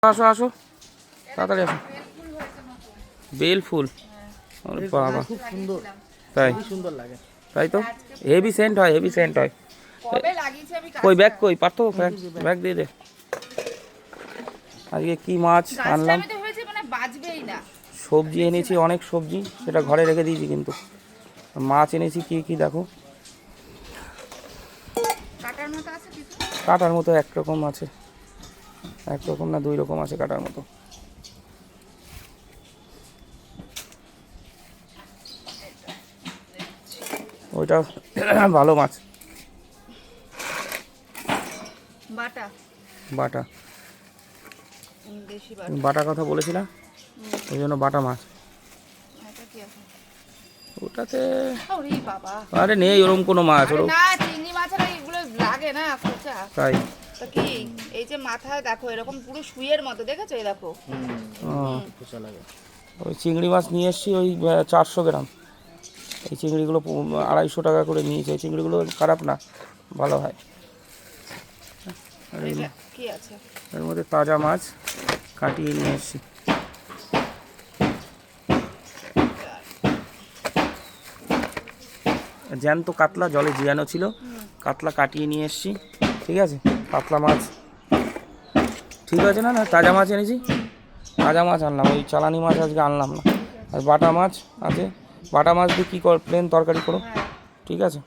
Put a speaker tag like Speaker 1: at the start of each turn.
Speaker 1: আসো আসো তাড়াতাড়ি আসো। বেল ফুল, বাবা
Speaker 2: খুব সুন্দর,
Speaker 1: তাই
Speaker 2: খুব সুন্দর লাগে।
Speaker 1: তাই তো হেভি সেন্ট হয়, হেভি সেন্ট হয়। কই ব্যাগ কই পারত, ব্যাগ দিয়ে দে। আজকে কি মাছ আনলাম? সবজি এনেছি, অনেক সবজি, সেটা ঘরে রেখে দিয়েছি। কিন্তু মাছ এনেছি কি কি দেখো, কাটার মতো একরকম আছে, একরকম না দুই রকম আছে কাটার মতো। ওইটা ভালো মাছ,
Speaker 3: বাটা
Speaker 1: বাটা। বাটা কথা বলেছি না, ওই জন্য বাটা মাছ। ওটাতে আরে নেই ওরকম কোনো মাছ, ওরকম
Speaker 3: না চিংড়ি মাছের এগুলো লাগে না খোঁচা।
Speaker 1: তাই
Speaker 3: তো কি এই যে মাথায় দেখো এরকম পুরো শুয়ের মতো, দেখেছো? এই দেখো
Speaker 2: খোসা লাগে।
Speaker 1: ওই চিংড়ি মাছ নিয়ে এসছি, ওই 400 গ্রাম। এই চিংড়িগুলো 250 টাকা করে নিয়েছে। এই চিংড়িগুলো খারাপ না, ভালো হয়। আর
Speaker 3: কি আছে
Speaker 1: এর মধ্যে তাজা মাছ কাটিয়ে নিয়ে এসছি। জ্যান্ত কাতলা, জলে জিয়ানো ছিল, কাতলা কাটিয়ে নিয়ে এসছি। ঠিক আছে, কাতলা মাছ ঠিক আছে। না না তাজা মাছ এনেছি, তাজা মাছ আনলাম, ওই চালানি মাছ আজকে আনলাম না। আর বাটা মাছ আছে, বাটা মাছ দিয়ে কী কর, প্লেন তরকারি করো, ঠিক আছে।